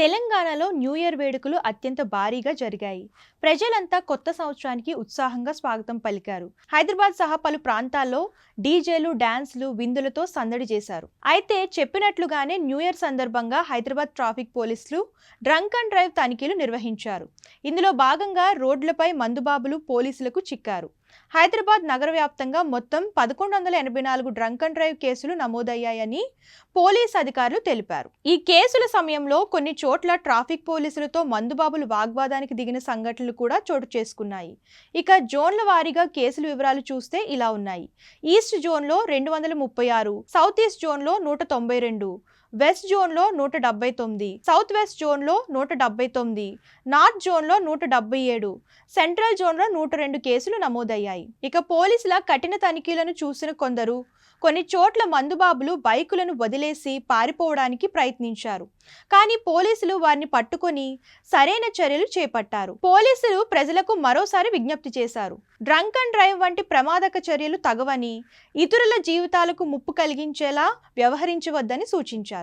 తెలంగాణలో new year వేడుకలు అత్యంత భారీగా జరిగాయి. ప్రజలంతా కొత్త సంవత్సరానికి ఉత్సాహంగా స్వాగతం పలికారు. హైదరాబాద్ సహా పలు ప్రాంతాల్లో డీజేలు, డాన్స్లు, విందులతో సందడి చేశారు. అయితే చెప్పినట్లుగానే న్యూ ఇయర్ సందర్భంగా హైదరాబాద్ ట్రాఫిక్ పోలీసులు డ్రంక్ అండ్ డ్రైవ్ తనిఖీలు నిర్వహించారు. ఇందులో భాగంగా రోడ్లపై మందుబాబులు పోలీసులకు చిక్కారు. హైదరాబాద్ నగర వ్యాప్తంగా మొత్తం 1184 డ్రంక్ అండ్ డ్రైవ్ కేసులు నమోదయ్యాయని పోలీస్ అధికారులు తెలిపారు. ఈ కేసుల సమయంలో కొన్ని చోట్ల ట్రాఫిక్ పోలీసులతో మందుబాబులు వాగ్వాదానికి దిగిన సంఘటనలు కూడా చోటు చేసుకున్నాయి. ఇక జోన్ల వారీగా కేసుల వివరాలు చూస్తే ఇలా ఉన్నాయి. ఈస్ట్ జోన్లో 236, సౌత్ ఈస్ట్ జోన్లో 192, వెస్ట్ జోన్లో 179, సౌత్ వెస్ట్ జోన్లో 179, నార్త్ జోన్లో 177, సెంట్రల్ జోన్లో 102 కేసులు నమోదయ్యాయి. ఇక పోలీసుల కఠిన తనిఖీలను చూసిన కొందరు కొన్ని చోట్ల మందుబాబులు బైకులను వదిలేసి పారిపోవడానికి ప్రయత్నించారు. కానీ పోలీసులు వారిని పట్టుకొని సరైన చర్యలు చేపట్టారు. పోలీసులు ప్రజలకు మరోసారి విజ్ఞప్తి చేశారు. డ్రంక్ అండ్ డ్రైవ్ వంటి ప్రమాదక చర్యలు తగవని, ఇతరుల జీవితాలకు ముప్పు కలిగించేలా వ్యవహరించవద్దని సూచించారు.